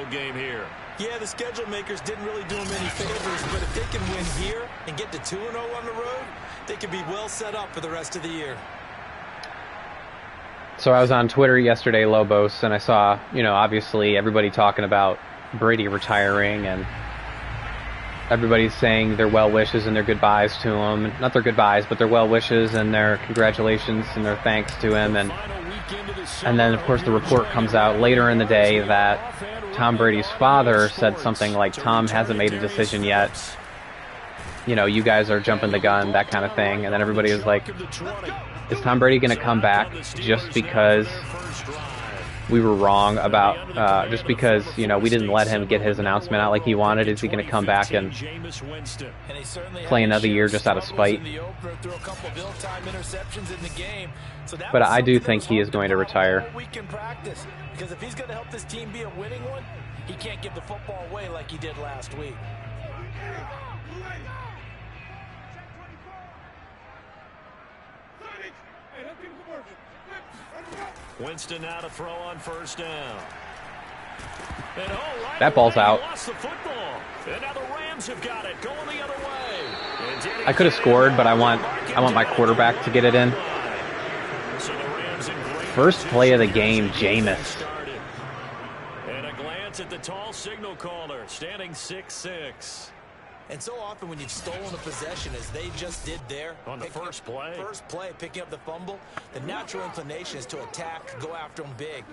game here. Yeah, the schedule makers didn't really do them any favors, but if they can win here and get to 2-0 on the road, they could be well set up for the rest of the year. So I was on Twitter yesterday, Lobos, and I saw, obviously everybody talking about Brady retiring, and everybody's saying their well wishes and their goodbyes to him. Not their goodbyes, but their well wishes and their congratulations and their thanks to him. And then, of course, the report comes out later in the day that Tom Brady's father said something like, Tom hasn't made a decision yet. You guys are jumping the gun, that kind of thing. And then everybody was like, is Tom Brady going to come back just because we were wrong about, just because, we didn't let him get his announcement out like he wanted? Is he going to come back and play another year just out of spite? But I do think he is going to retire. Because if he's going to help this team be a winning one, he can't give the football away like he did last week. Winston now to throw on first down. That ball's out. Lost the football. And now the Rams have got it, going the other way. I could have scored, but I want my quarterback to get it in. First play of the game, Jameis. And a glance at the tall signal caller, standing 6'6". And so often when you've stolen a possession, as they just did there, on the first play, picking up the fumble, the natural inclination is to attack, go after them big.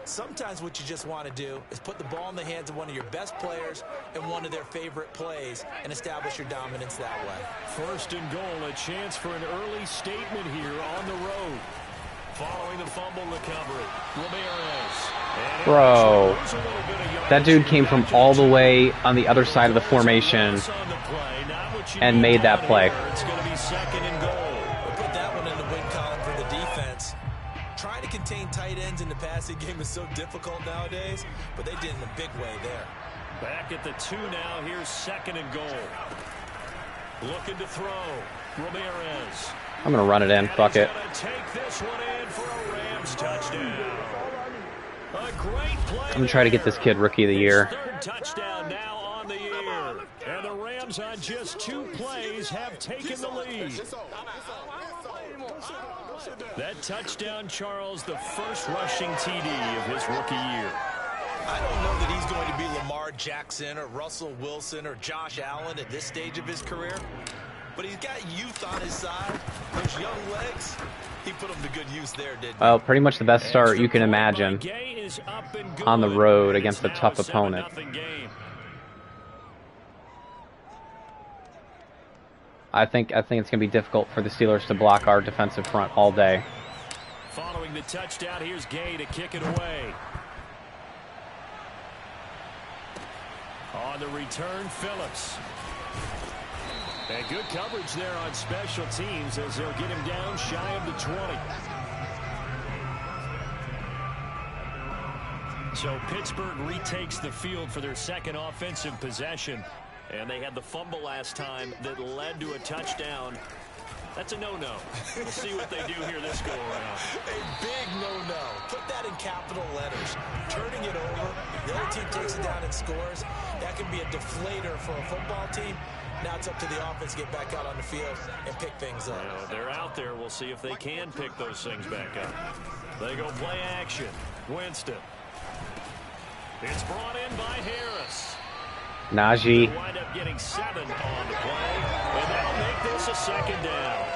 Sometimes what you just want to do is put the ball in the hands of one of your best players and one of their favorite plays and establish your dominance that way. First and goal, a chance for an early statement here on the road. Following the fumble recovery, Ramirez. Bro, that dude came from all the way on the other side of the formation and made that play. It's going to be second and goal. We'll put that one in the win column for the defense. Trying to contain tight ends in the passing game is so difficult nowadays, but they did in a big way there. Back at the 2 now. Here's second and goal. Looking to throw. Ramirez. I'm going to run it in. Fuck it. Take this one in for a Rams touchdown. A great play. I'm going to try to get this kid Rookie of the Year. Third touchdown now on the year. And the Rams on just 2 plays have taken the lead. That touchdown, Charles, the first rushing TD of his rookie year. I don't know that he's going to be Lamar Jackson or Russell Wilson or Josh Allen at this stage of his career. But he's got youth on his side. Those young legs, he put them to good use there, didn't he? Well, pretty much the best start you can imagine on the road against a tough opponent. I think it's going to be difficult for the Steelers to block our defensive front all day. Following the touchdown, here's Gay to kick it away. On the return, Phillips. And good coverage there on special teams as they'll get him down shy of the 20. So Pittsburgh retakes the field for their second offensive possession. And they had the fumble last time that led to a touchdown. That's a no-no. We'll see what they do here this go-around. A big no-no. Put that in capital letters. Turning it over, the other team takes it down and scores. That can be a deflator for a football team. Now it's up to the offense to get back out on the field and pick things up. Well, they're out there. We'll see if they can pick those things back up. They go play action. Winston. It's brought in by Harris. Najee. Wind up getting 7 on the play, and that'll make this a second down.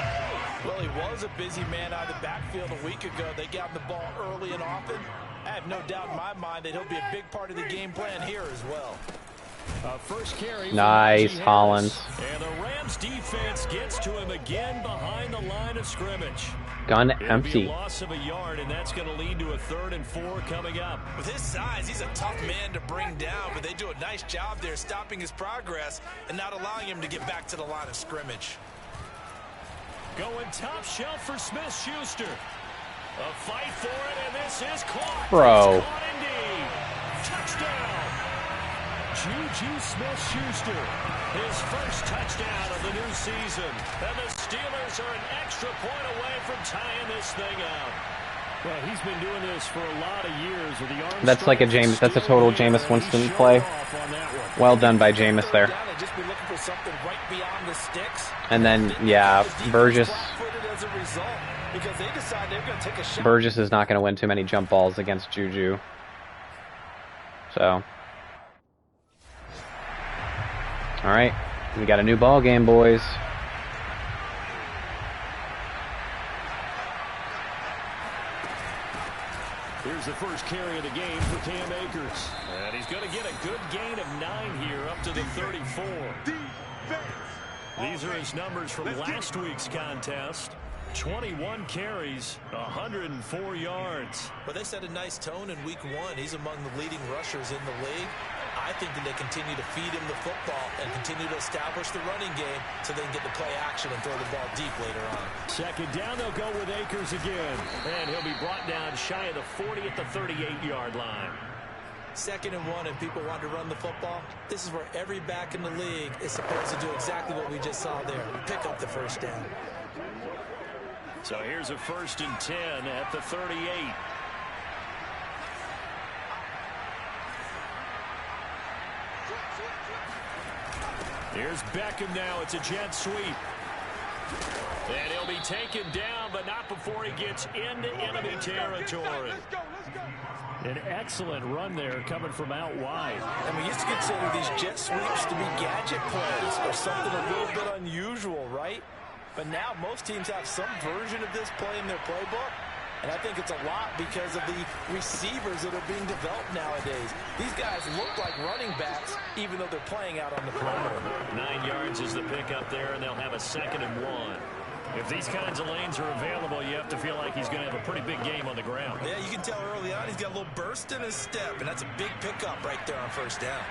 Well, he was a busy man out of the backfield a week ago. They got him the ball early and often. I have no doubt in my mind that he'll be a big part of the game plan here as well. First carry. Nice, Hollins. And the Rams defense gets to him again behind the line of scrimmage. Gun It'll empty. Be a loss of a yard, and that's going to lead to a 3rd and 4 coming up. With his size, he's a tough man to bring down, but they do a nice job there stopping his progress and not allowing him to get back to the line of scrimmage. Going top shelf for Smith-Schuster. A fight for it, and this is caught. Bro. It's caught indeed. Touchdown. Juju Smith-Schuster, his first touchdown of the new season. And the Steelers are an extra point away from tying this thing out. Well, he's been doing this for a lot of years with the arm. That's like a Jameis. That's a total Jameis Winston play. Well done by Jameis there. And then, yeah, Burgess is not going to win too many jump balls against Juju. So, all right, we got a new ball game, boys. Here's the first carry of the game for Cam Akers. And he's going to get a good gain of 9 here up to the 34. These are his numbers from last week's contest. 21 carries, 104 yards. But they set a nice tone in week 1. He's among the leading rushers in the league. I think that they continue to feed him the football and continue to establish the running game so they can get the play action and throw the ball deep later on. Second down, they'll go with Akers again. And he'll be brought down shy of the 40 at the 38-yard line. 2nd and 1 and people want to run the football. This is where every back in the league is supposed to do exactly what we just saw there. Pick up the first down. So here's a 1st and 10 at the 38. Here's Beckham now. It's a jet sweep. And he'll be taken down, but not before he gets into enemy territory. An excellent run there coming from out wide. And we used to consider these jet sweeps to be gadget plays or something a little bit unusual, right? But now most teams have some version of this play in their playbook. And I think it's a lot because of the receivers that are being developed nowadays. These guys look like running backs, even though they're playing out on the perimeter. 9 yards is the pickup there, and they'll have a 2nd and 1. If these kinds of lanes are available, you have to feel like he's going to have a pretty big game on the ground. Yeah, you can tell early on he's got a little burst in his step, and that's a big pickup right there on 1st down.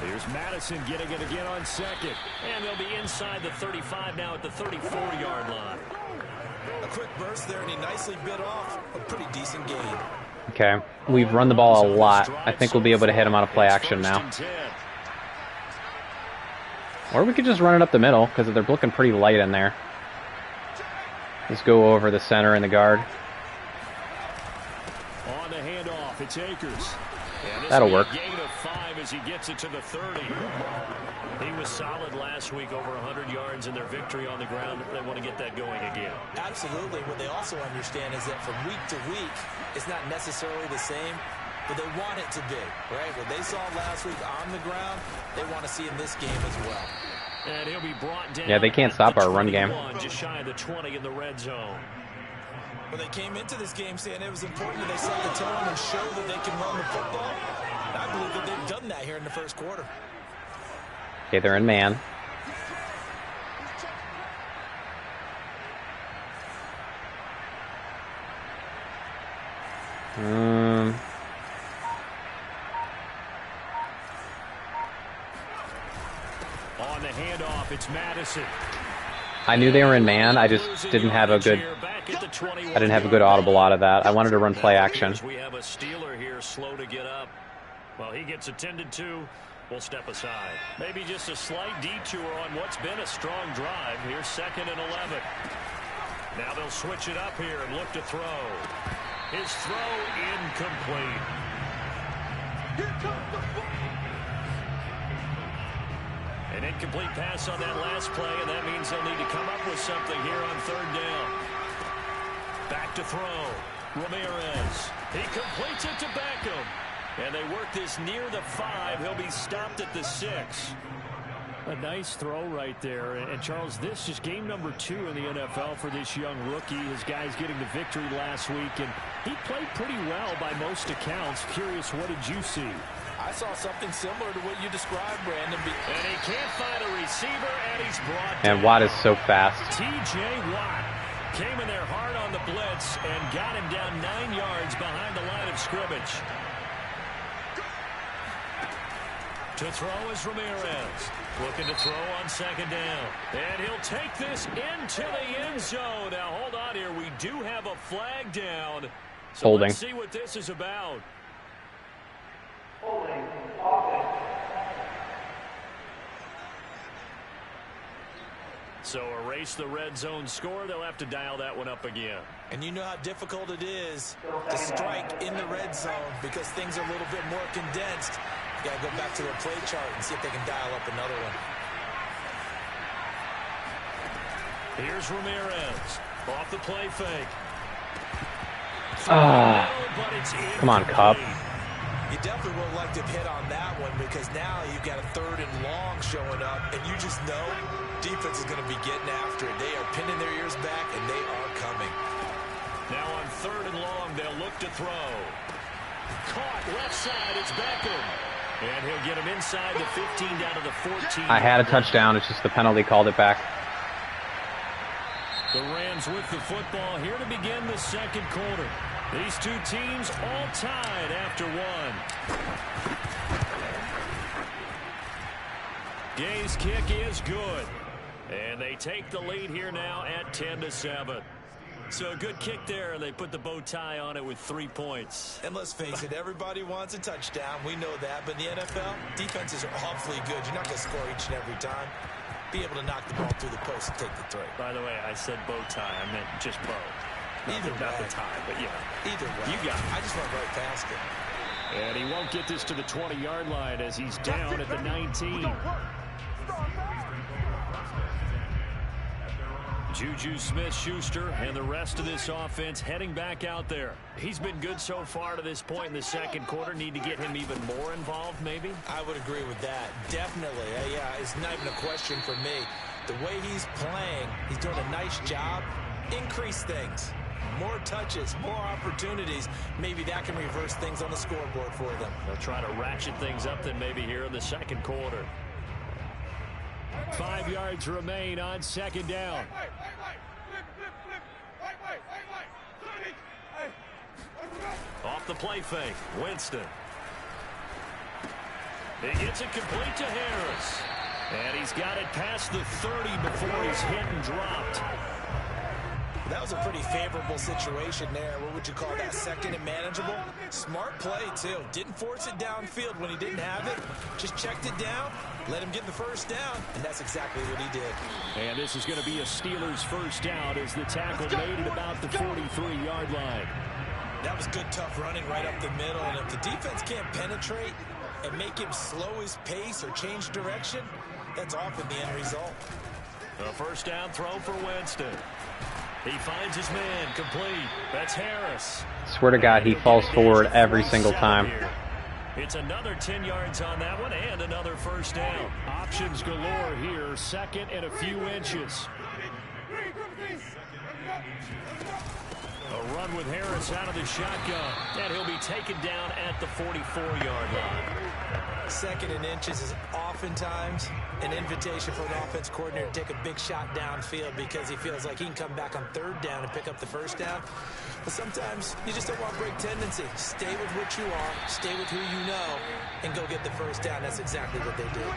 Here's Madison getting it again on 2nd. And they'll be inside the 35 now at the 34-yard line. A quick burst there, and he nicely bit off a pretty decent gain. Okay, we've run the ball a lot. I think we'll be able to hit him on a play action now. Or we could just run it up the middle, because they're looking pretty light in there. Let's go over the center and the guard. On the handoff, it's Akers. That'll work. Gain of 5 as he gets it to the 30. He was solid last week, over 100 yards in their victory on the ground. They want to get that going again. Absolutely. What they also understand is that from week to week, it's not necessarily the same, but they want it to be, right? What they saw last week on the ground, they want to see in this game as well. And he'll be brought down. Yeah, they can't stop our run game. Just shy of the 20 in the red zone. Well, they came into this game saying it was important that they set the tone and show that they can run the football. I believe that they've done that here in the 1st quarter. Okay, they're in man. On the handoff, it's Madison. I knew they were in man. I just didn't have a good. I didn't have a good audible out of that. I wanted to run play action. We have a Steeler here, slow to get up. Well, he gets attended to. We'll step aside. Maybe just a slight detour on what's been a strong drive. Here's 2nd and 11. Now they'll switch it up here and look to throw. His throw incomplete. An incomplete pass on that last play, and that means they'll need to come up with something here on 3rd down. Back to throw. Ramirez. He completes it to Beckham. And they work this near the 5. He'll be stopped at the 6. A nice throw right there. And Charles, this is game number 2 in the NFL for this young rookie. His guys getting the victory last week, and he played pretty well by most accounts. Curious, what did you see? I saw something similar to what you described, Brandon. And he can't find a receiver, and he's brought And down. Watt is so fast. T.J. Watt came in there hard on the blitz and got him down 9 yards behind the line of scrimmage. To throw is Ramirez. Looking to throw on 2nd down. And he'll take this into the end zone. Now, hold on here. We do have a flag down. So Holding. Let's see what this is about. Holding offense. So erase the red zone score. They'll have to dial that one up again. And you know how difficult it is to strike in the red zone because things are a little bit more condensed. You got to go back to their play chart and see if they can dial up another one. Here's Ramirez. Off the play fake. Come on, Cup. You definitely would like to hit on that one because now you've got a 3rd and long showing up, and you just know defense is going to be getting after it. They are pinning their ears back, and they are coming. Now on 3rd and long, they'll look to throw. Caught left side, it's Beckham. And he'll get him inside the 15 down to the 14. I had a touchdown. It's just the penalty called it back. The Rams with the football here to begin the second quarter. These two teams all tied after one. Gay's kick is good. And they take the lead here now at 10-7. So a good kick there, and they put the bow tie on it with 3 points. And let's face it, everybody wants a touchdown. We know that. But in the NFL, defenses are awfully good. You're not going to score each and every time. Be able to knock the ball through the post and take the throw. By the way, I said bow tie. I meant just bow. Not the tie, but yeah. Either way. You got it. I just went right past it. And he won't get this to the 20-yard line as he's down at the 19. Juju Smith-Schuster and the rest of this offense heading back out there. He's been good so far to this point in the second quarter. Need to get him even more involved, maybe? I would agree with that. Definitely. Yeah, it's not even a question for me. The way he's playing, he's doing a nice job. Increase things. More touches, more opportunities. Maybe that can reverse things on the scoreboard for them. They'll try to ratchet things up then maybe here in the second quarter. 5 yards remain on second down. Off the play fake, Winston. He gets it complete to Harris. And he's got it past the 30 before he's hit and dropped. That was a pretty favorable situation there. What would you call that? Second and manageable? Smart play, too. Didn't force it downfield when he didn't have it. Just checked it down, let him get the first down, and that's exactly what he did. And this is going to be a Steelers first down as the tackle made at about the 43-yard line. That was good, tough running right up the middle, and if the defense can't penetrate and make him slow his pace or change direction, that's often the end result. A first down throw for Winston. He finds his man complete. That's Harris. Swear to God, he falls forward every single time. It's another 10 yards on that one and another first down. Options galore here. Second and a few inches. A run with Harris out of the shotgun. And he'll be taken down at the 44-yard line. Second and inches is oftentimes an invitation for an offense coordinator to take a big shot downfield because he feels like he can come back on third down and pick up the first down. But sometimes you just don't want break tendency. Stay with what you are, stay with who you know, and go get the first down. That's exactly what they did.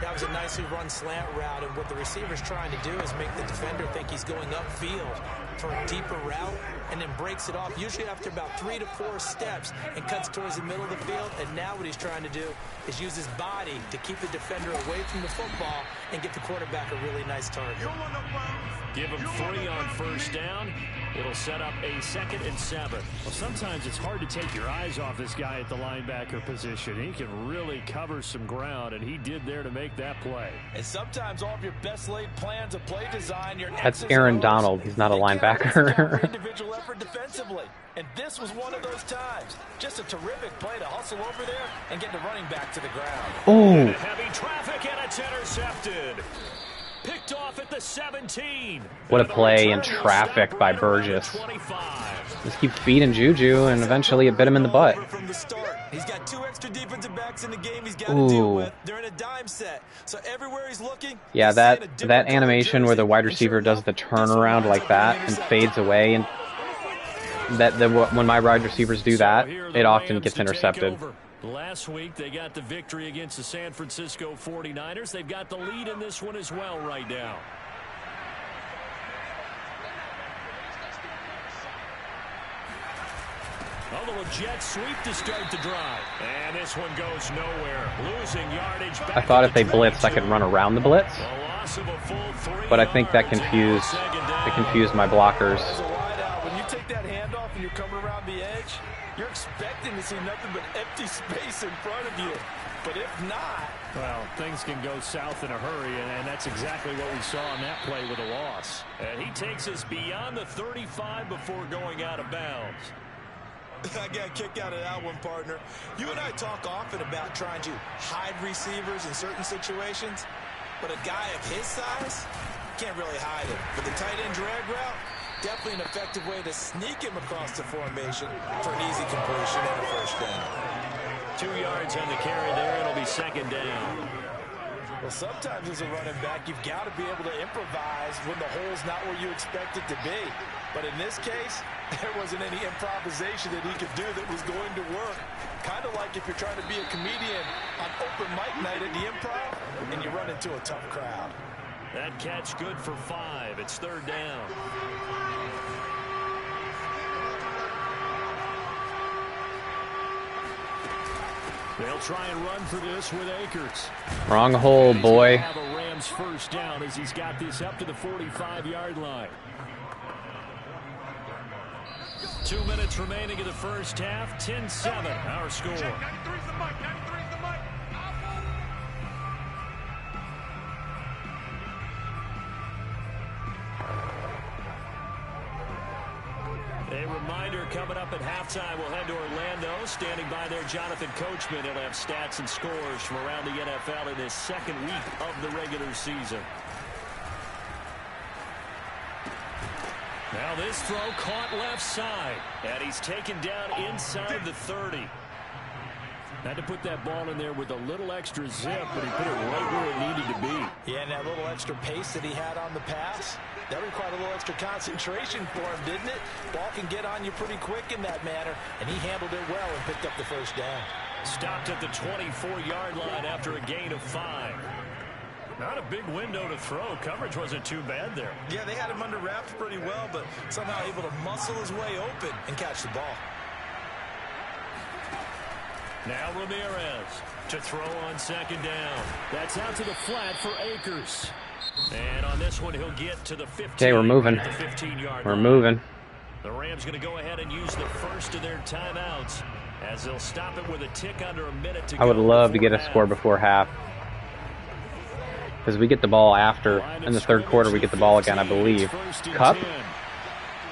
That was a nicely run slant route, and what the receiver's trying to do is make the defender think he's going upfield for a deeper route and then breaks it off, usually after about 3 to 4 steps, and cuts towards the middle of the field. And now what he's trying to do is use his body to keep the defender away from the football and get the quarterback a really nice target. Give him 3 on first down. It'll set up a 2nd and 7. Well, sometimes it's hard to take your eyes off this guy at the linebacker position. He can really cover some ground, and he did there to make that play. And sometimes all of your best laid plans of play design, your That's Aaron Donald. He's not a linebacker. Individual effort defensively. And this was one of those times. Just a terrific play to hustle over there and get the running back to the ground. Ooh. Heavy traffic, and it's intercepted. Picked off at the 17. What a play in traffic by Burgess. Just keep feeding Juju, and eventually it bit him in the butt. From the start. He's got 2 extra defensive backs in the game he's got to deal with. They're in a dime set. So everywhere he's looking, yeah, that animation where the wide receiver does the turnaround like that and fades away, and when my wide receivers do that, it often gets intercepted. Last week, they got the victory against the San Francisco 49ers. They've got the lead in this one as well right now. little jet sweep to start the drive. And this one goes nowhere. Losing yardage back. I thought if they blitzed, I could run around the blitz. But I think that confused my blockers. When you take that handoff and you're coming around the edge, you're expecting to see nothing but empty space in front of you. But if not... Well, things can go south in a hurry, and that's exactly what we saw on that play with a loss. And he takes us beyond the 35 before going out of bounds. I got a kick out of that one, partner. You and I talk often about trying to hide receivers in certain situations, but a guy of his size can't really hide him. But the tight end drag route, definitely an effective way to sneak him across the formation for an easy completion and a first down. 2 yards on the carry there. It'll be second down. Well, sometimes as a running back, you've got to be able to improvise when the hole's not where you expect it to be. But in this case, there wasn't any improvisation that he could do that was going to work. Kind of like if you're trying to be a comedian on open mic night at the Improv and you run into a tough crowd. That catch good for 5. It's third down. They'll try and run for this with Akers. Wrong hole, boy. Have a Rams first down as he's got this up to the 45-yard line. 2 minutes remaining in the first half. 10-7, our score. A reminder coming up at halftime, we'll head to Orlando. Standing by there, Jonathan Coachman. He'll have stats and scores from around the NFL in his second week of the regular season. Now this throw caught left side, and he's taken down inside the 30. Had to put that ball in there with a little extra zip, but he put it right where it needed to be. Yeah, and that little extra pace that he had on the pass, that required a little extra concentration for him, didn't it? Ball can get on you pretty quick in that manner, and he handled it well and picked up the first down. Stopped at the 24-yard line after a gain of 5. Not a big window to throw. Coverage wasn't too bad there. Yeah, they had him under wraps pretty well, but somehow able to muscle his way open and catch the ball. Now Ramirez to throw on second down. That's out to the flat for Akers. And on this one, he'll get to the 15. Okay, we're moving. We're moving. The Rams going to go ahead and use the first of their timeouts as they'll stop it with a tick under a minute to go. I would love to get a score before half. Because we get the ball after, in the third quarter, we get the ball again, I believe. Cup?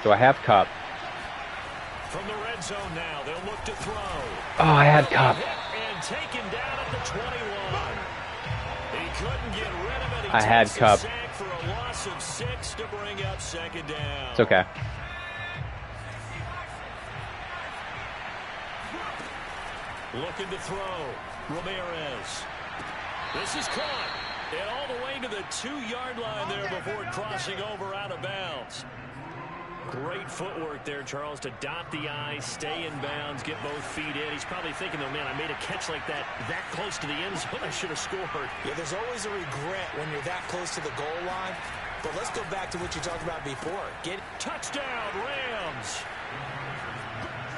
Do I have Cup? From the red zone now, they'll look to throw. Oh, I had Cup. And taken down at the 21. He couldn't get rid of it. I had Cup. For a loss of 6 to bring up second down. It's okay. Looking to throw. Ramirez. This is caught. And all the way to the 2-yard line there before crossing over out of bounds. Great footwork there, Charles, to dot the I, stay in bounds, get both feet in. He's probably thinking, oh, man, I made a catch like that close to the end zone. I should have scored. Yeah, there's always a regret when you're that close to the goal line. But let's go back to what you talked about before. Touchdown, Rams.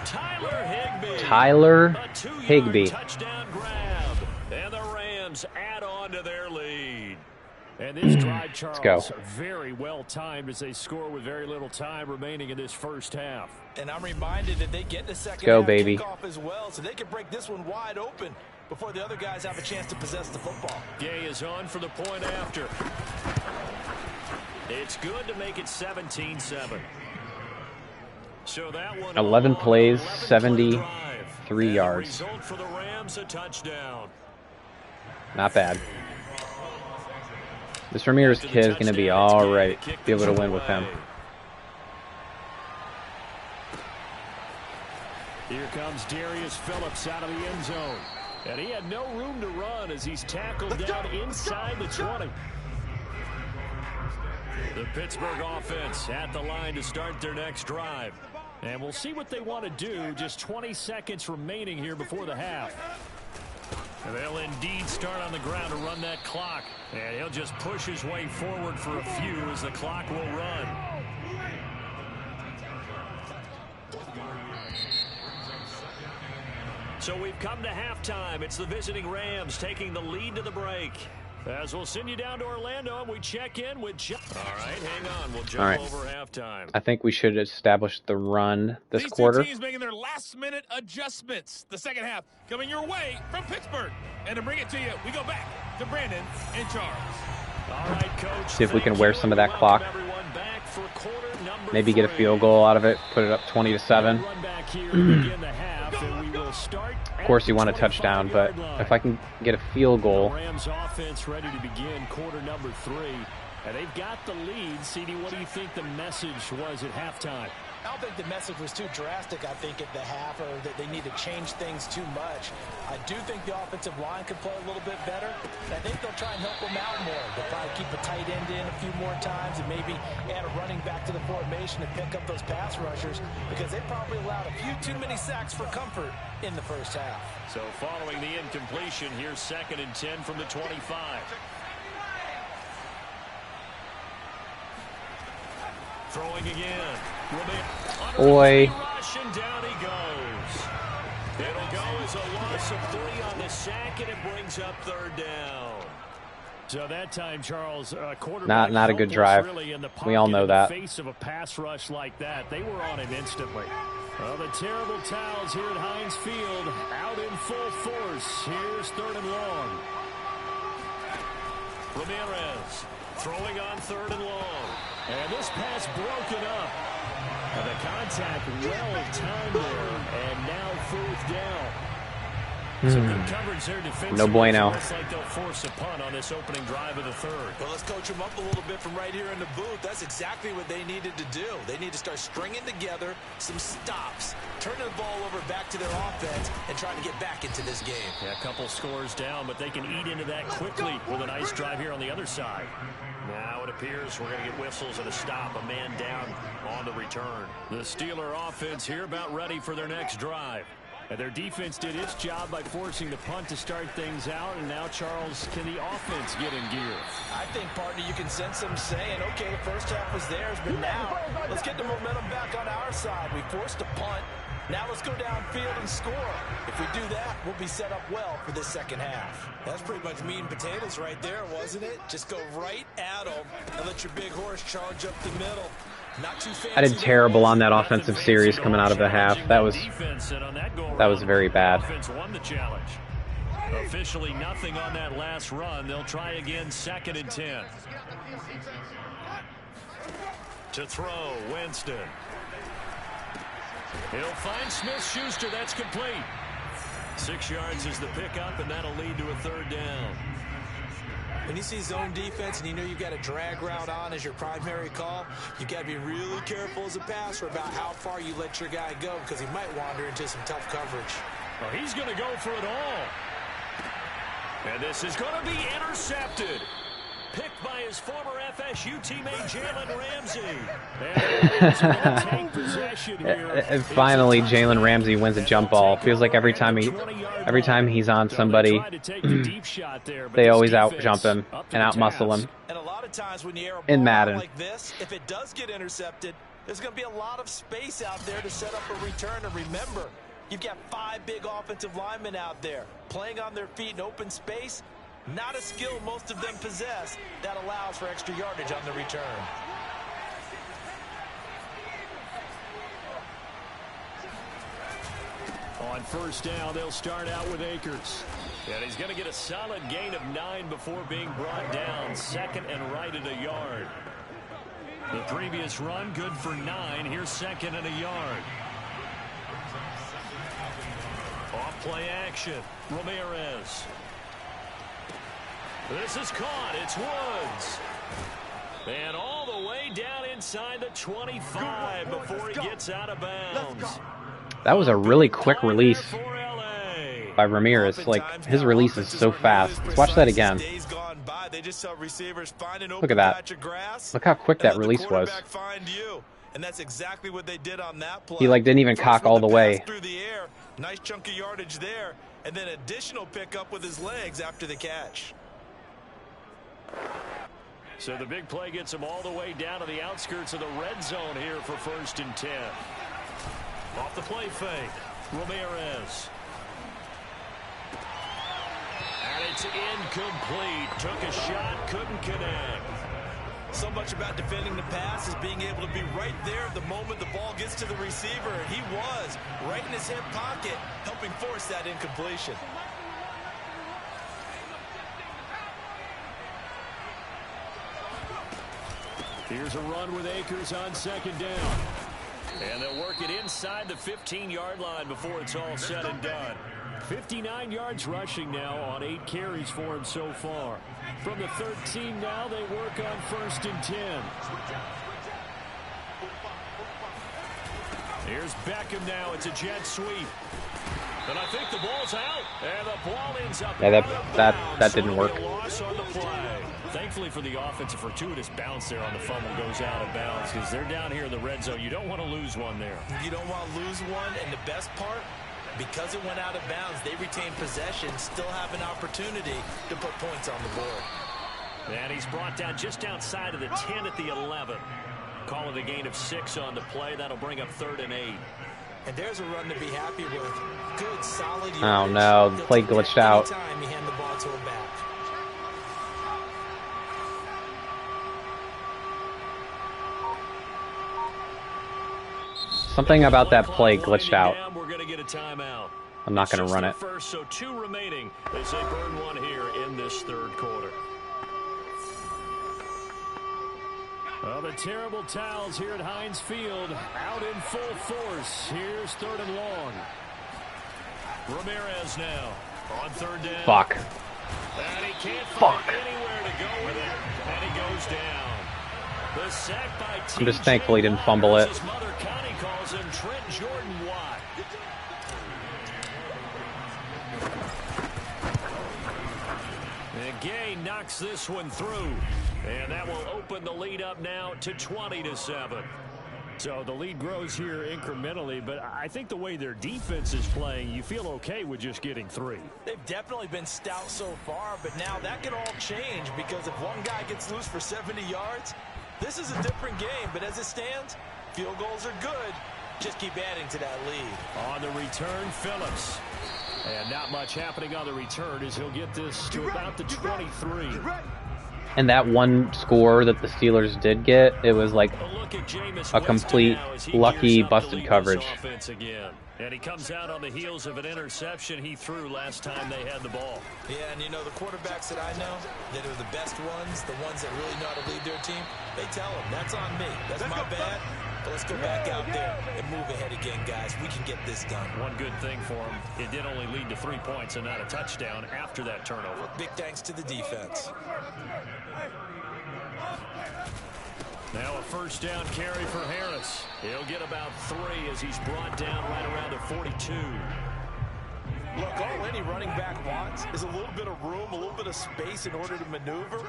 Tyler Higbee. Tyler Higbee. Touchdown grab. And the Rams add on to their lead. And this drive, Charles, very well timed as they score with very little time remaining in this first half. And I'm reminded that they get the second half kickoff as well, so they can break this one wide open before the other guys have a chance to possess the football. Gay is on for the point after. It's good to make it 17-7. So that one 11 plays, 73 and yards. Result for the Rams, a touchdown. Not bad. This Ramirez kid is going to be all right. Be able to win with him. Here comes Darius Phillips out of the end zone. And he had no room to run as he's tackled down inside the 20. The Pittsburgh offense at the line to start their next drive. And we'll see what they want to do. Just 20 seconds remaining here before the half. And they'll indeed start on the ground to run that clock. And he'll just push his way forward for a few as the clock will run. So we've come to halftime. It's the visiting Rams taking the lead to the break. As we'll send you down to Orlando, and we check in with All right, hang on. We'll jump over halftime. I think we should establish the run this These quarter. These two teams making their last-minute adjustments. The second half coming your way from Pittsburgh. And to bring it to you, we go back to Brandon and Charles. All right, Coach. See if we can wear some of that clock. Maybe get a field goal out of it. Put it up 20-7. Of course, you want a touchdown, but if I can get a field goal. Rams offense ready to begin quarter number 3. And they've got the lead. CD, what do you think the message was at halftime? I don't think the message was too drastic, I think, at the half, or that they need to change things too much. I do think the offensive line could play a little bit better. I think they'll try and help them out more. They'll probably keep a tight end in a few more times and maybe add a running back to the formation and pick up those pass rushers, because they probably allowed a few too many sacks for comfort in the first half. So following the incompletion, here's 2nd and 10 from the 25. Throwing again. Boy. And down he goes. It'll go as a loss of 3 on the sack, and it brings up 3rd down. So that time, Charles, quarterback not a good drive. Really in the we all know that. In the face of a pass rush like that, they were on him instantly. Well, the terrible towels here at Heinz Field out in full force. Here's 3rd and long. Ramirez throwing on 3rd and long. And this pass broken up. And the contact well timed there. And now 4th down. Some good coverage there defensively. No bueno. Looks like they'll force a punt on this opening drive of the 3rd. Well, let's coach them up a little bit from right here in the booth. That's exactly what they needed to do. They need to start stringing together some stops, turning the ball over back to their offense, and trying to get back into this game. Yeah, a couple scores down, but they can eat into that quickly with a nice drive here on the other side. Now it appears we're going to get whistles and a stop. A man down on the return. The Steeler offense here about ready for their next drive. And their defense did its job by forcing the punt to start things out. And now, Charles, can the offense get in gear? I think, partner, you can sense them saying, okay, the first half was theirs, but now let's get the momentum back on our side. We forced a punt. Now let's go downfield and score. If we do that, we'll be set up well for this second half. That's pretty much meat and potatoes right there, wasn't it? Just go right at them and let your big horse charge up the middle. Not too fancy. I did terrible on that offensive series coming out of the half. That was very bad. Won the challenge. Officially nothing on that last run. They'll try again, 2nd and 10. To throw, Winston. He'll find Smith-Schuster. That's complete. 6 yards is the pickup, and that'll lead to a 3rd down. When you see zone defense and you know you've got a drag route on as your primary call, you've got to be really careful as a passer about how far you let your guy go, because he might wander into some tough coverage. Well, he's going to go for it all. And this is going to be intercepted. Picked by his former FSU teammate Jalen Ramsey. And finally, Jalen Ramsey wins a jump ball. Feels like every time he's on somebody, they always out-jump him and out-muscle him. And a lot of times when you air a in ball Madden. like this, if it does get intercepted, there's going to be a lot of space out there to set up a return. And remember, you've got 5 big offensive linemen out there playing on their feet in open space. Not a skill most of them possess that allows for extra yardage on the return. On 1st down, they'll start out with Akers. And he's going to get a solid gain of 9 before being brought down. 2nd and right at a yard. The previous run, good for 9. Here's 2nd and a yard. Off play action. Ramirez. This is caught. It's Woods. And all the way down inside the 25 before he gets out of bounds. That was a really quick release by Ramirez. Like, his release is so fast. Let's watch that again. Look at that. Look how quick that release was. And that's exactly what they did on that play. He like didn't even cock all the way. Through the air. Nice chunk of yardage there. And then additional pickup with his legs after the catch. So the big play gets him all the way down to the outskirts of the red zone here for 1st and 10. Off the play fake, Ramirez. It's incomplete. Took a shot, couldn't connect. So much about defending the pass is being able to be right there the moment the ball gets to the receiver. And he was right in his hip pocket, helping force that incompletion. Here's a run with Akers on second down. And they'll work it inside the 15-yard line before it's all said and done. 59 yards rushing now on 8 carries for him so far. From the 13 now, they work on 1st and 10. Here's Beckham now. It's a jet sweep. And I think the ball's out. And the ball ends up that didn't work. Loss on the play. Thankfully for the offense, a fortuitous bounce there on the fumble goes out of bounds because they're down here in the red zone. You don't want to lose one there. You don't want to lose one, and the best part, because it went out of bounds, they retain possession, still have an opportunity to put points on the board. And he's brought down just outside of the 10 at the 11. Call it a gain of 6 on the play. That'll bring up 3rd and 8. And there's a run to be happy with. Good, solid. Oh no, the play glitched out. Time you hand the ball to him back. Something about that play glitched out. We're going to get a timeout. I'm not going to run it. First, so 2 remaining. They say burn 1 here in this 3rd quarter. Well, the terrible towels here at Heinz Field out in full force. Here's 3rd and long. Ramirez now on 3rd down. Fuck. And he can't find anywhere to go with it. And he goes down. The sack by I'm just thankful he didn't fumble it. His mother Connie calls him Trent Jordan Watt. And Gay knocks this one through. And that will open the lead up now to 20-7. So the lead grows here incrementally, but I think the way their defense is playing, you feel okay with just getting 3. They've definitely been stout so far, but now that could all change because if one guy gets loose for 70 yards, this is a different game. But as it stands, field goals are good. Just keep adding to that lead. On the return, Phillips. And not much happening on the return as he'll get this to about the 23. And that one score that the Steelers did get, it was like a complete lucky busted coverage. And he comes out on the heels of an interception he threw last time they had the ball. Yeah, and you know, the quarterbacks that I know that are the best ones, the ones that really know how to lead their team, they tell them, that's on me. That's my bad. But let's go back out there and move ahead again, guys. We can get this done. One good thing for him, it did only lead to 3 points and not a touchdown after that turnover. Big thanks to the defense. Now a 1st down carry for Harris. He'll get about 3 as he's brought down right around the 42. Look, all any running back wants is a little bit of room, a little bit of space in order to maneuver.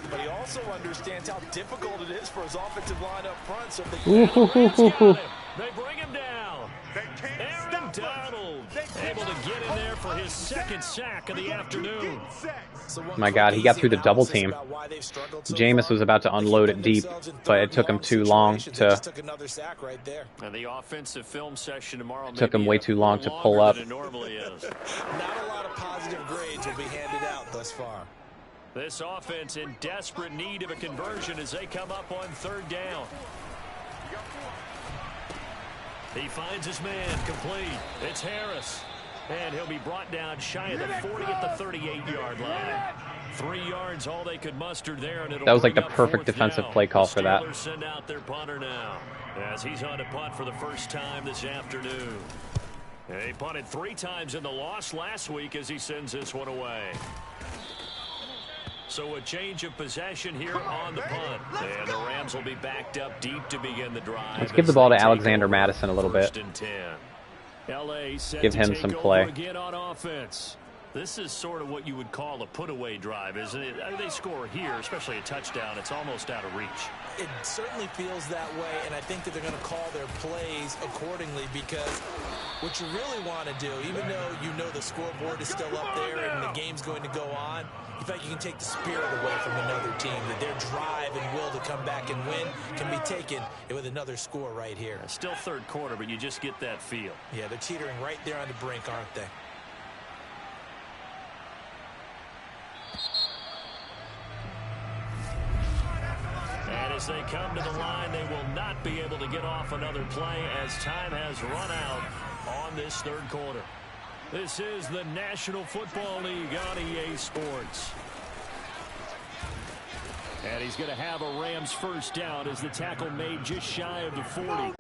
But he also understands how difficult it is for his offensive line up front. So they bring him down. Aaron Donald able to get in there for his 2nd sack of the afternoon. My God, he got through the double team. Jameis was about to unload it deep, but it took him too long to. And the offensive film session tomorrow took him way too long to pull up. Not a lot of positive grades will be handed out thus far. This offense in desperate need of a conversion as they come up on 3rd down. He finds his man complete. It's Harris. And he'll be brought down shy of the 40 at the 38-yard line. 3 yards, all they could muster there. And that was like the perfect defensive play call for that. Steelers send out their punter now as he's on to punt for the first time this afternoon. And he punted 3 times in the loss last week as he sends this one away. So a change of possession here on the punt. And the Rams will be backed up deep to begin the drive. Let's give the ball to Alexander Madison a little bit. LA give him some play. Again on offense. This is sort of what you would call a put-away drive, isn't it? They score here, especially a touchdown. It's almost out of reach. It certainly feels that way, and I think that they're going to call their plays accordingly because what you really want to do, even though you know the scoreboard is still up there and the game's going to go on, in fact, you can take the spirit away from another team, that their drive and will to come back and win can be taken with another score right here. Still 3rd quarter, but you just get that feel. Yeah, they're teetering right there on the brink, aren't they? As they come to the line, they will not be able to get off another play as time has run out on this third quarter. This is the National Football League on EA Sports. And he's going to have a Rams first down as the tackle made just shy of the 40. Now,